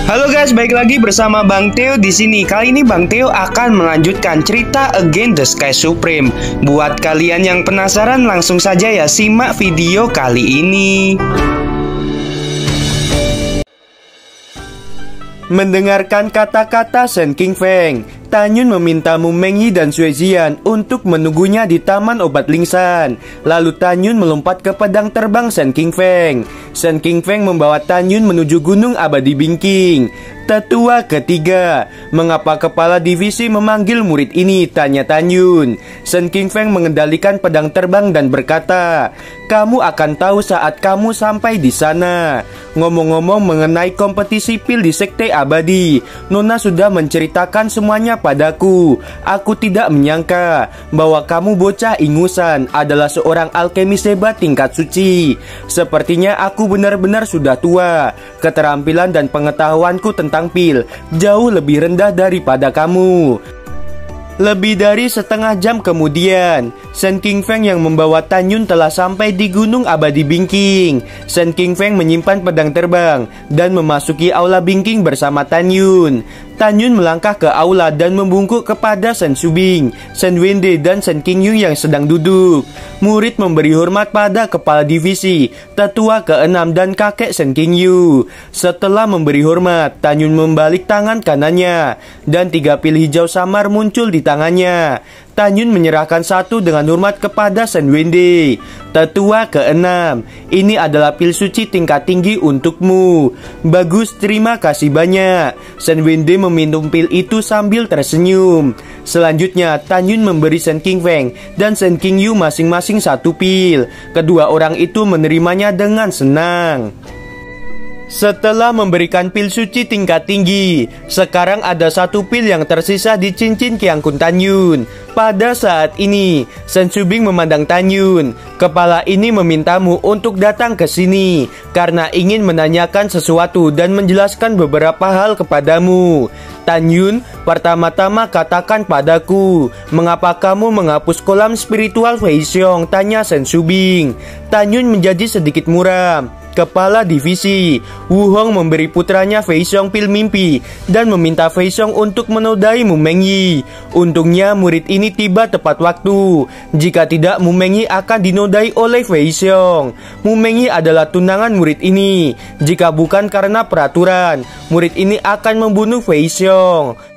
Halo guys, balik lagi bersama Bang Theo di sini. Kali ini Bang Theo akan melanjutkan cerita Against the Sky Supreme. Buat kalian yang penasaran, langsung saja ya simak video kali ini. Mendengarkan kata-kata Shen Qingfeng, Tanyun meminta Mu Mengyi dan Xue Xian untuk menunggunya di Taman Obat Lingsan. Lalu Tanyun melompat ke pedang terbang Shen Qingfeng. Shen Qingfeng membawa Tanyun menuju Gunung Abadi Bingking. Tetua ketiga, mengapa kepala divisi memanggil murid ini? Tanya Tanyun. Shen Qingfeng mengendalikan pedang terbang dan berkata, kamu akan tahu saat kamu sampai di sana. Ngomong-ngomong mengenai kompetisi pil di Sekte Abadi, Nona sudah menceritakan semuanya padaku. Aku tidak menyangka bahwa kamu bocah ingusan adalah seorang alkemis hebat tingkat suci. Sepertinya aku benar-benar sudah tua. Keterampilan dan pengetahuanku tentang pil jauh lebih rendah daripada kamu. Lebih dari setengah jam kemudian, Shen Qingfeng yang membawa Tanyun telah sampai di Gunung Abadi Bingking. Shen Qingfeng menyimpan pedang terbang dan memasuki aula Bingking bersama Tanyun. Tanyun melangkah ke aula dan membungkuk kepada Shen Subing, Shen Wende, dan Shen Qingyu yang sedang duduk. Murid memberi hormat pada kepala divisi, tetua ke-6 dan kakek Shen Qingyu. Setelah memberi hormat, Tanyun membalik tangan kanannya dan 3 pil hijau samar muncul di tangannya. Tanyun menyerahkan satu dengan hormat kepada Shen Wende. Tetua ke-6, ini adalah pil suci tingkat tinggi untukmu. Bagus, terima kasih banyak. Shen Wende meminum pil itu sambil tersenyum. Selanjutnya, Tanyun memberi Shen Qingfeng dan Shen Qingyu masing-masing satu pil. Kedua orang itu menerimanya dengan senang. Setelah memberikan pil suci tingkat tinggi, sekarang ada satu pil yang tersisa di cincin Qiangkun Tanyun. Pada saat ini, Shen Subing memandang Tanyun. Kepala ini memintamu untuk datang ke sini karena ingin menanyakan sesuatu dan menjelaskan beberapa hal kepadamu. Tanyun, pertama-tama katakan padaku, mengapa kamu menghapus kolam spiritual Fei Xiong? Tanya Shen Subing. Tanyun menjadi sedikit muram. Kepala divisi Wu Hong memberi putranya Fei Xiong pil mimpi dan meminta Fei Xiong untuk menodai Mu Mengyi. Untungnya murid ini tiba tepat waktu. Jika tidak, Mu Mengyi akan dinodai oleh Fei Xiong. Mu Mengyi adalah tunangan murid ini. Jika bukan karena peraturan, murid ini akan membunuh Fei Xiong.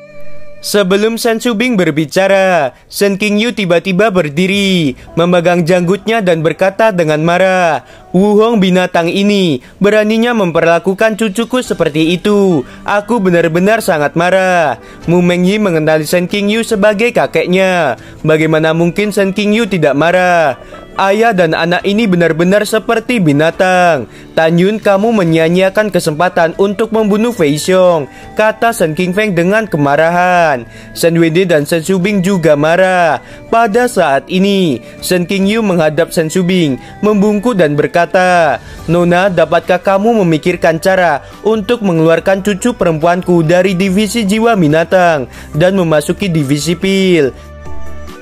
Sebelum Shen Subing berbicara, Shen Qingyu tiba-tiba berdiri, memegang janggutnya dan berkata dengan marah, Wu Hong binatang ini beraninya memperlakukan cucuku seperti itu. Aku benar-benar sangat marah. Mu Mengyi mengenali Shen Qingyu sebagai kakeknya. Bagaimana mungkin Shen Qingyu tidak marah? Ayah dan anak ini benar-benar seperti binatang. Tanyun, kamu menyia-nyiakan kesempatan untuk membunuh Fei Xiong, kata Shen Qingfeng dengan kemarahan. Shen Wende dan Shen Subing juga marah. Pada saat ini, Shen Qingyu menghadap Shen Subing, membungkuk dan berkata, Nona, dapatkah kamu memikirkan cara untuk mengeluarkan cucu perempuanku dari divisi jiwa binatang dan memasuki divisi pil?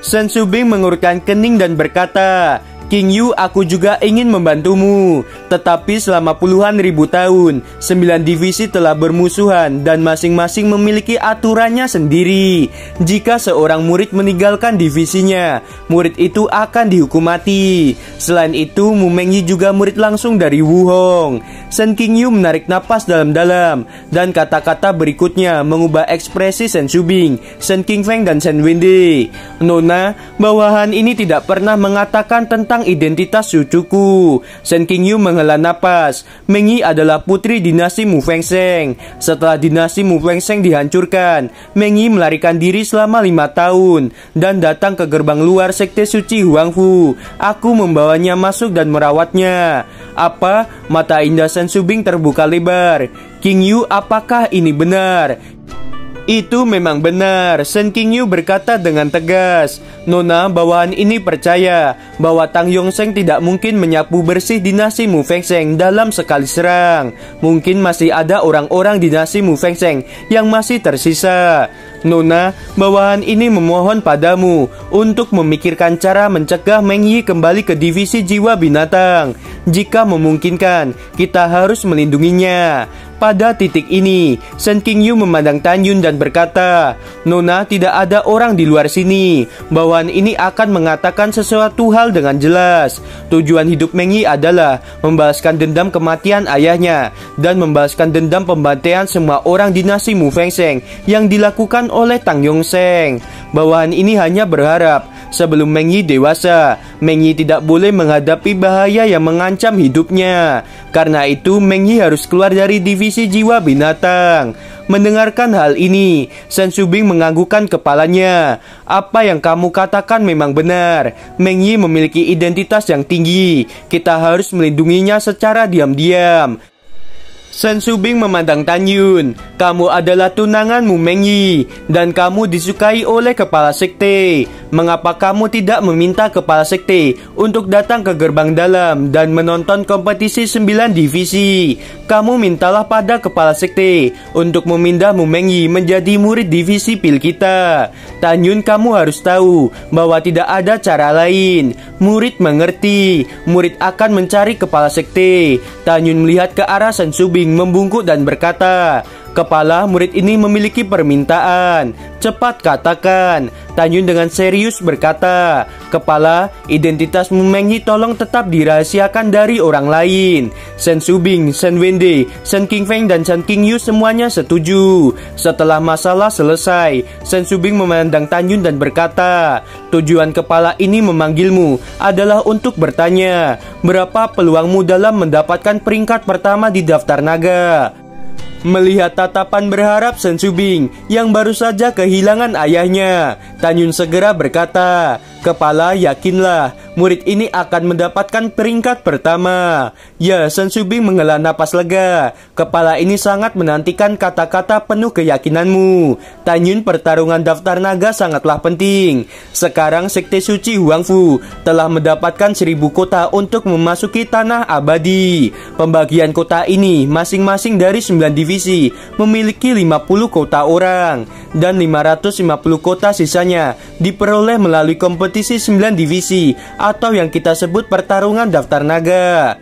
Shen Subing mengurutkan kening dan berkata, Qingyu, aku juga ingin membantumu. Tetapi selama puluhan ribu tahun, 9 divisi telah bermusuhan dan masing-masing memiliki aturannya sendiri. Jika seorang murid meninggalkan divisinya, murid itu akan dihukum mati. Selain itu, Mu Mengyi juga murid langsung dari Wu Hong. Shen Qingyu menarik napas dalam-dalam dan kata-kata berikutnya mengubah ekspresi Shen Subing, Shen Qingfeng dan Shen Wende. Nona, bawahan ini tidak pernah mengatakan tentang identitas cucuku. Shen Qingyu menghela napas. Mengyi adalah putri dinasti Mu Fengseng. Setelah dinasti Mu Fengseng dihancurkan, Mengyi melarikan diri selama 5 tahun dan datang ke gerbang luar sekte suci Huangfu. Aku membawanya masuk dan merawatnya. Apa? Mata indah Shen Subing terbuka lebar. Qingyu, apakah ini benar? Itu memang benar, Shen Qingyu berkata dengan tegas. Nona, bawahan ini percaya bahwa Tang Yongsheng tidak mungkin menyapu bersih dinasti Mu Fengseng dalam sekali serang. Mungkin masih ada orang-orang dinasti Mu Fengseng yang masih tersisa. Nona, bawahan ini memohon padamu untuk memikirkan cara mencegah Mengyi kembali ke divisi jiwa binatang. Jika memungkinkan, kita harus melindunginya. Pada titik ini, Shen Qingyu memandang Tanyun dan berkata, "Nona, tidak ada orang di luar sini. Bawahan ini akan mengatakan sesuatu hal dengan jelas. Tujuan hidup Meng Yi adalah membalaskan dendam kematian ayahnya dan membalaskan dendam pembantaian semua orang dinasti Mu Fengseng yang dilakukan oleh Tang Yongsheng. Bawahan ini hanya berharap sebelum Meng Yi dewasa, Meng Yi tidak boleh menghadapi bahaya yang mengancam hidupnya. Karena itu, Meng Yi harus keluar dari divisi jiwa binatang." Mendengarkan hal ini, Shen Shubing menganggukkan kepalanya. "Apa yang kamu katakan memang benar. Meng Yi memiliki identitas yang tinggi. Kita harus melindunginya secara diam-diam." Shen Shubing memandang Tanyun. "Kamu adalah tunanganmu Meng Yi, dan kamu disukai oleh kepala sekte. Mengapa kamu tidak meminta kepala sekte untuk datang ke gerbang dalam dan menonton kompetisi 9 divisi? Kamu mintalah pada kepala sekte untuk memindah Mu Meng Yi menjadi murid divisi pil kita. Tanyun, kamu harus tahu bahwa tidak ada cara lain. Murid mengerti. Murid akan mencari kepala sekte." Tanyun melihat ke arah Shen Shubing membungkuk dan berkata, "Kepala, murid ini memiliki permintaan. Cepat katakan." Tanyun dengan serius berkata, "Kepala, identitasmu Meng Yi tolong tetap dirahasiakan dari orang lain." Shen Shubing, Shen Wende, Shen Qingfeng, dan Shen Qingyu semuanya setuju. Setelah masalah selesai, Shen Shubing memandang Tanyun dan berkata, "Tujuan kepala ini memanggilmu adalah untuk bertanya, berapa peluangmu dalam mendapatkan peringkat pertama di daftar naga?" Melihat tatapan berharap Shen Shubing yang baru saja kehilangan ayahnya, Tanyun segera berkata, "Kepala, yakinlah, murid ini akan mendapatkan peringkat pertama." Ya, Shen Shubing menghela napas lega. "Kepala ini sangat menantikan kata-kata penuh keyakinanmu. Tanyun, pertarungan daftar naga sangatlah penting. Sekarang Sekte Suci Huangfu telah mendapatkan 1000 kota untuk memasuki tanah abadi. Pembagian kota ini masing-masing dari 9 divisi memiliki 50 kota orang, dan 550 kota sisanya diperoleh melalui kompetisi 9 divisi atau yang kita sebut pertarungan daftar naga.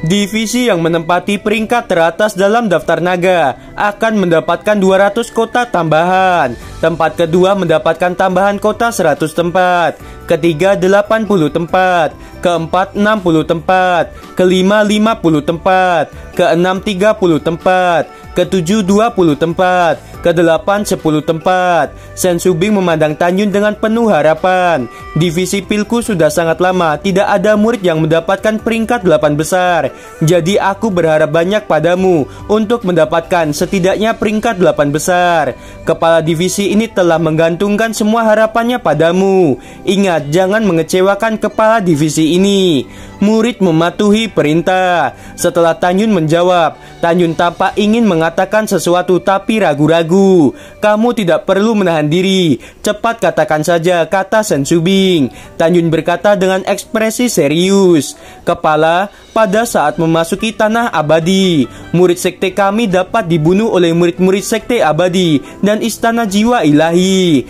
Divisi yang menempati peringkat teratas dalam daftar naga akan mendapatkan 200 kota tambahan. Tempat kedua mendapatkan tambahan kota 100 tempat. Ketiga 80 tempat. Keempat 60 tempat. Kelima 50 tempat. Keenam 30 tempat. Ketujuh 20 tempat. Kedelapan 10 tempat. Shen Shubing memandang Tanyun dengan penuh harapan. Divisi pilku sudah sangat lama tidak ada murid yang mendapatkan peringkat 8 besar. Jadi aku berharap banyak padamu untuk mendapatkan setidaknya peringkat 8 besar. Kepala divisi ini telah menggantungkan semua harapannya padamu. Ingat, jangan mengecewakan kepala divisi ini." Murid mematuhi perintah. Setelah Tanyun menjawab, Tanyun tampak ingin mengatakan sesuatu tapi ragu-ragu. "Kamu tidak perlu menahan diri. Cepat katakan saja," kata Shen Shubing. Tanyun berkata dengan ekspresi serius, "Kepala, pada saat memasuki tanah abadi, murid sekte kami dapat dibunuh oleh murid-murid sekte abadi dan istana jiwa ilahi.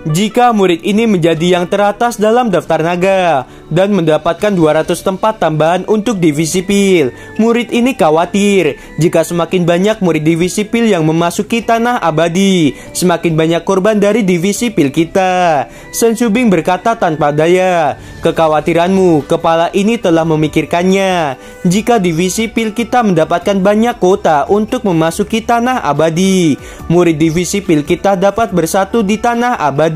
Jika murid ini menjadi yang teratas dalam daftar naga dan mendapatkan 200 tempat tambahan untuk divisi pil, murid ini khawatir jika semakin banyak murid divisi pil yang memasuki tanah abadi, semakin banyak korban dari divisi pil kita." Shen Shubing berkata tanpa daya, "Kekhawatiranmu, kepala ini telah memikirkannya. Jika divisi pil kita mendapatkan banyak kota untuk memasuki tanah abadi, murid divisi pil kita dapat bersatu di tanah abadi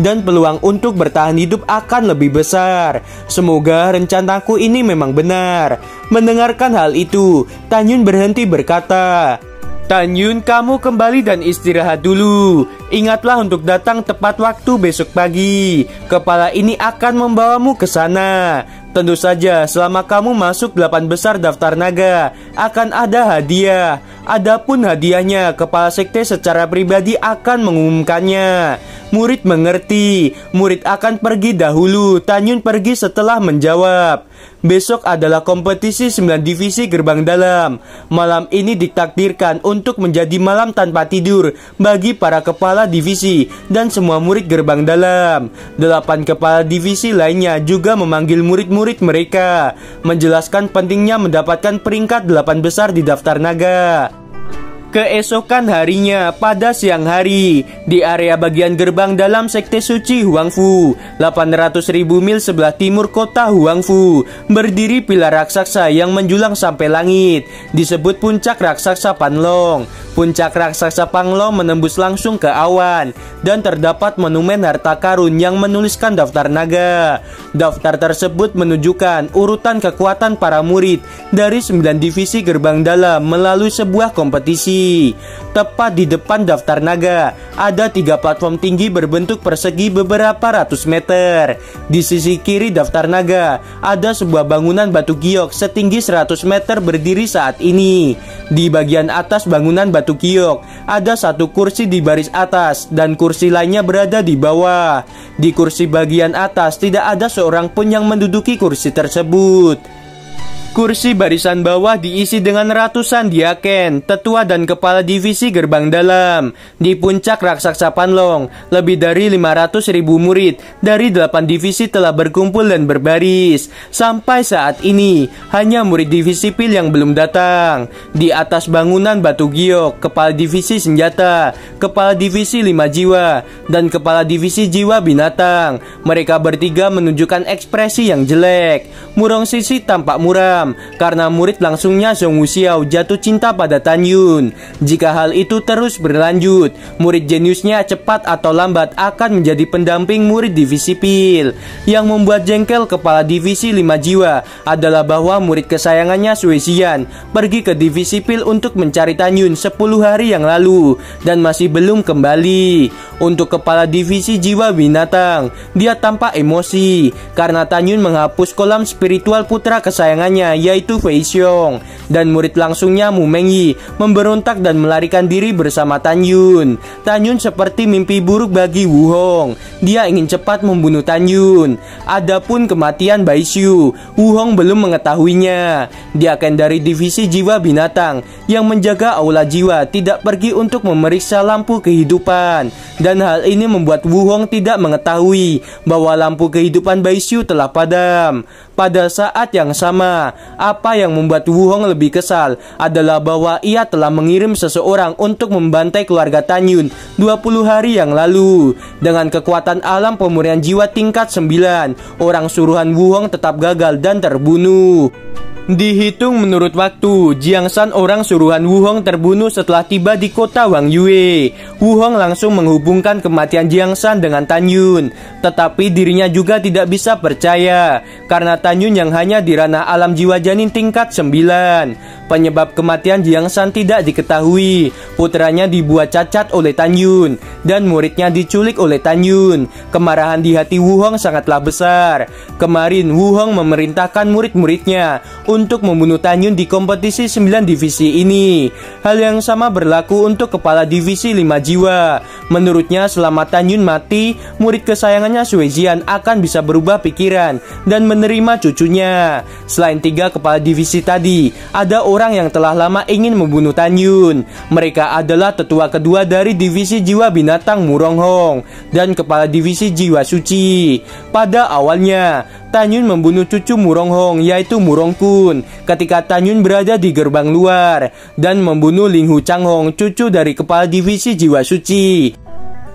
dan peluang untuk bertahan hidup akan lebih besar. Semoga rencanaku ini memang benar." Mendengarkan hal itu, Tanyun berhenti berkata, "Tanyun, kamu kembali dan istirahat dulu. Ingatlah untuk datang tepat waktu besok pagi. Kepala ini akan membawamu ke sana. Tentu saja selama kamu masuk 8 besar daftar naga akan ada hadiah. Adapun hadiahnya, kepala sekte secara pribadi akan mengumumkannya." Murid mengerti. Murid akan pergi dahulu. Tanyun pergi setelah menjawab, Besok adalah kompetisi 9 divisi gerbang dalam. Malam ini ditakdirkan untuk menjadi malam tanpa tidur bagi para kepala divisi dan semua murid gerbang dalam. 8 kepala divisi lainnya juga memanggil murid-murid mereka, menjelaskan pentingnya mendapatkan peringkat 8 besar di daftar naga. Keesokan harinya, pada siang hari, di area bagian gerbang dalam sekte suci Huangfu, 800.000 mil sebelah timur kota Huangfu, berdiri pilar raksasa yang menjulang sampai langit, disebut puncak raksasa Panlong. Puncak raksasa Panlong menembus langsung ke awan, dan terdapat monumen harta karun yang menuliskan daftar naga. Daftar tersebut menunjukkan urutan kekuatan para murid dari 9 divisi gerbang dalam melalui sebuah kompetisi. Tepat di depan daftar naga, ada 3 platform tinggi berbentuk persegi beberapa ratus meter. Di sisi kiri daftar naga, ada sebuah bangunan batu giok setinggi 100 meter berdiri saat ini. Di bagian atas bangunan batu giok, ada 1 kursi di baris atas dan kursi lainnya berada di bawah. Di kursi bagian atas tidak ada seorang pun yang menduduki kursi tersebut. Kursi barisan bawah diisi dengan ratusan diaken, tetua dan kepala divisi gerbang dalam. Di puncak raksasa Panlong, lebih dari 500.000 murid dari 8 divisi telah berkumpul dan berbaris. Sampai saat ini, hanya murid divisi pil yang belum datang. Di atas bangunan batu giok, kepala divisi senjata, kepala divisi 5 jiwa, dan kepala divisi jiwa binatang. Mereka bertiga menunjukkan ekspresi yang jelek. Murong Sisi tampak muram karena murid langsungnya Zhong Wuxiao jatuh cinta pada Tan Yun. Jika hal itu terus berlanjut, murid jeniusnya cepat atau lambat akan menjadi pendamping murid divisi pil. Yang membuat jengkel kepala divisi 5 jiwa adalah bahwa murid kesayangannya Sui Xian pergi ke divisi pil untuk mencari Tan Yun 10 hari yang lalu dan masih belum kembali. Untuk kepala divisi jiwa binatang, dia tampak emosi karena Tan Yun menghapus kolam spiritual putra kesayangannya, yaitu Fei Xiong, dan murid langsungnya Mu Mengyi memberontak dan melarikan diri bersama Tan Yun. Tan Yun seperti mimpi buruk bagi Wu Hong. Dia ingin cepat membunuh Tan Yun. Adapun kematian Bai Xiu, Wu Hong belum mengetahuinya. Dia akan dari divisi jiwa binatang yang menjaga aula jiwa tidak pergi untuk memeriksa lampu kehidupan, dan hal ini membuat Wu Hong tidak mengetahui bahwa lampu kehidupan Bai Xiu telah padam. Pada saat yang sama, apa yang membuat Wu Hong lebih kesal adalah bahwa ia telah mengirim seseorang untuk membantai keluarga Tan Yun 20 hari yang lalu. Dengan kekuatan alam pemurnian jiwa tingkat 9, orang suruhan Wu Hong tetap gagal dan terbunuh. Dihitung menurut waktu, Jiang Shan orang suruhan Wu Hong terbunuh setelah tiba di kota Wang Yue. Wu Hong langsung menghubungkan kematian Jiang Shan dengan Tan Yun, tetapi dirinya juga tidak bisa percaya karena Tan Yun yang hanya di ranah alam jiwa janin tingkat 9. Penyebab kematian Jiang Shan tidak diketahui. Putranya dibuat cacat oleh Tan Yun dan muridnya diculik oleh Tan Yun. Kemarahan di hati Wu Hong sangatlah besar. Kemarin Wu Hong memerintahkan murid-muridnya untuk membunuh Tan Yun di kompetisi 9 divisi ini. Hal yang sama berlaku untuk kepala divisi 5 jiwa. Menurutnya selama Tan Yun mati, murid kesayangannya Sui Xian akan bisa berubah pikiran dan menerima cucunya. Selain 3 kepala divisi tadi, ada orang yang telah lama ingin membunuh Tan Yun. Mereka adalah tetua kedua dari divisi jiwa binatang Murong Hong dan kepala divisi jiwa suci. Pada awalnya, Tan Yun membunuh cucu Murong Hong, yaitu Murong Kun, ketika Tan Yun berada di gerbang luar, dan membunuh Ling Hu Chang Hong, cucu dari kepala divisi jiwa suci.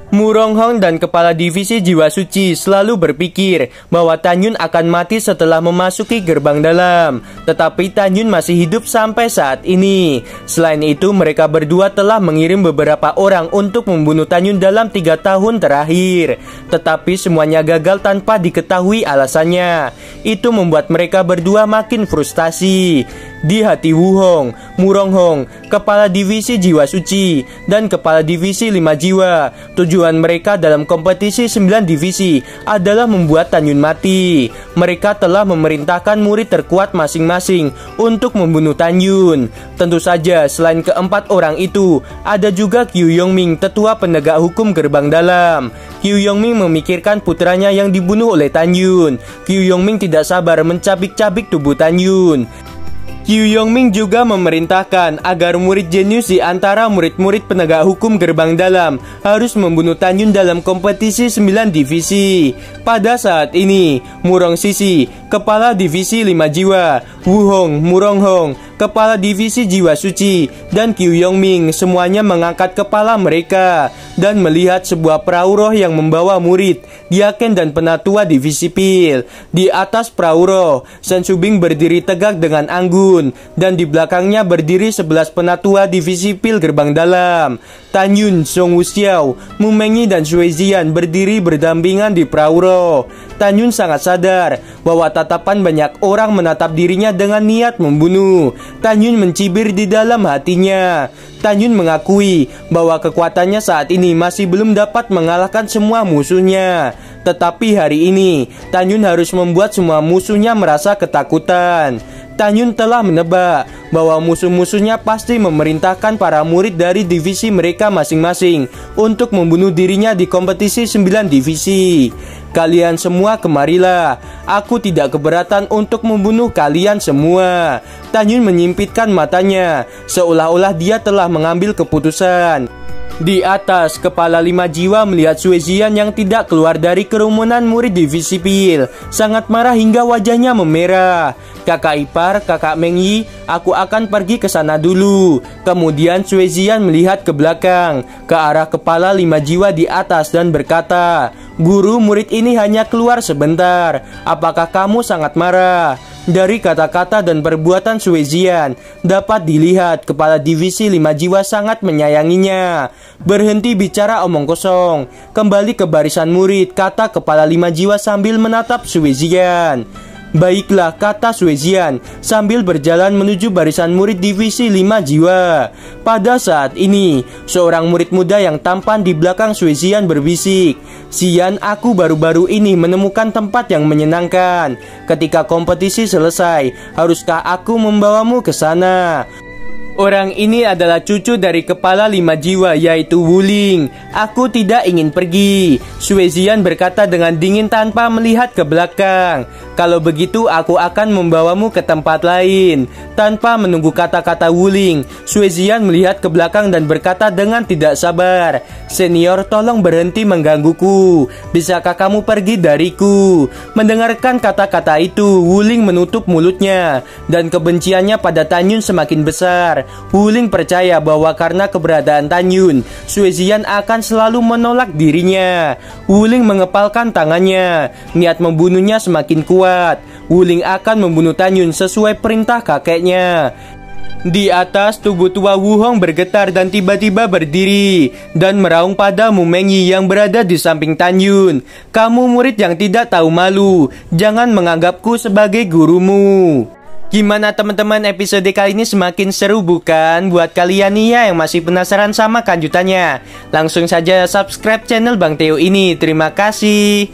Murong Hong dan kepala divisi jiwa suci selalu berpikir bahwa Tan Yun akan mati setelah memasuki gerbang dalam, tetapi Tan Yun masih hidup sampai saat ini. Selain itu, mereka berdua telah mengirim beberapa orang untuk membunuh Tan Yun dalam 3 tahun terakhir, tetapi semuanya gagal tanpa diketahui alasannya. Itu membuat mereka berdua makin frustasi. di hati Wuhong, Muronghong, kepala divisi jiwa suci, dan kepala divisi 5 jiwa. Tujuan mereka dalam kompetisi 9 divisi adalah membuat Tan Yun mati. Mereka telah memerintahkan murid terkuat masing-masing untuk membunuh Tan Yun. Tentu saja selain keempat orang itu, ada juga Qiu Yongming, tetua penegak hukum gerbang dalam. Qiu Yongming memikirkan putranya yang dibunuh oleh Tan Yun. Qiu Yongming tidak sabar mencabik-cabik tubuh Tan Yun. Qiu Yongming juga memerintahkan agar murid jenius di antara murid-murid penegak hukum gerbang dalam harus membunuh Tan Yun dalam kompetisi 9 divisi. Pada saat ini, Murong Sisi, kepala divisi 5 jiwa, Wuhong, Muronghong, kepala divisi jiwa suci, dan Qiu Yongming semuanya mengangkat kepala mereka dan melihat sebuah perahu roh yang membawa murid, diaken dan penatua divisi pil. Di atas perahu roh, Shen Shubing berdiri tegak dengan anggun, dan di belakangnya berdiri 11 penatua divisi pil gerbang dalam. Tan Yun, Song Wuxiao, Mu Mengyi dan Sui Ziyan berdiri berdampingan di perahu roh. Tan Yun sangat sadar bahwa tatapan banyak orang menatap dirinya dengan niat membunuh. Tan Yun mencibir di dalam hatinya. Tan Yun mengakui bahwa kekuatannya saat ini masih belum dapat mengalahkan semua musuhnya. Tetapi hari ini, Tan Yun harus membuat semua musuhnya merasa ketakutan. Tan Yun telah menebak bahwa musuh-musuhnya pasti memerintahkan para murid dari divisi mereka masing-masing untuk membunuh dirinya di kompetisi 9 divisi. Kalian semua kemarilah, aku tidak keberatan untuk membunuh kalian semua. Tan Yun menyimpitkan matanya, seolah-olah dia telah mengambil keputusan. Di atas, kepala 5 jiwa melihat Sui Ziyan yang tidak keluar dari kerumunan murid divisi pil. Sangat marah hingga wajahnya memerah. Kakak ipar, kakak Mengyi, aku akan pergi ke sana dulu. Kemudian Sui Ziyan melihat ke belakang, ke arah kepala 5 jiwa di atas dan berkata, "Guru, murid ini hanya keluar sebentar. Apakah kamu sangat marah?" Dari kata-kata dan perbuatan Sui Ziyan dapat dilihat kepala divisi 5 jiwa sangat menyayanginya. Berhenti bicara omong kosong, kembali ke barisan murid, kata kepala 5 jiwa sambil menatap Sui Ziyan. "Baiklah," kata Sui Ziyan sambil berjalan menuju barisan murid divisi 5 jiwa. Pada saat ini, seorang murid muda yang tampan di belakang Sui Ziyan berbisik, "Ziyan, aku baru-baru ini menemukan tempat yang menyenangkan. Ketika kompetisi selesai, haruskah aku membawamu ke sana?" Orang ini adalah cucu dari kepala 5 jiwa, yaitu Wuling. "Aku tidak ingin pergi," Sui Ziyan berkata dengan dingin tanpa melihat ke belakang. "Kalau begitu aku akan membawamu ke tempat lain." Tanpa menunggu kata-kata Wuling, Sui Ziyan melihat ke belakang dan berkata dengan tidak sabar, "Senior, tolong berhenti menggangguku. Bisakah kamu pergi dariku?" Mendengarkan kata-kata itu, Wuling menutup mulutnya, dan kebenciannya pada Tan Yun semakin besar. Wuling percaya bahwa karena keberadaan Tan Yun, Sui Ziyan akan selalu menolak dirinya. Wuling mengepalkan tangannya. Niat membunuhnya semakin kuat. Wuling akan membunuh Tan Yun sesuai perintah kakeknya. Di atas, tubuh tua Wuhong bergetar dan tiba-tiba berdiri dan meraung pada Mu Mengyi yang berada di samping Tan Yun. "Kamu murid yang tidak tahu malu. Jangan menganggapku sebagai gurumu." Gimana teman-teman, episode kali ini semakin seru bukan? Buat kalian nih ya yang masih penasaran sama kelanjutannya, langsung saja subscribe channel Bang Theo ini. Terima kasih.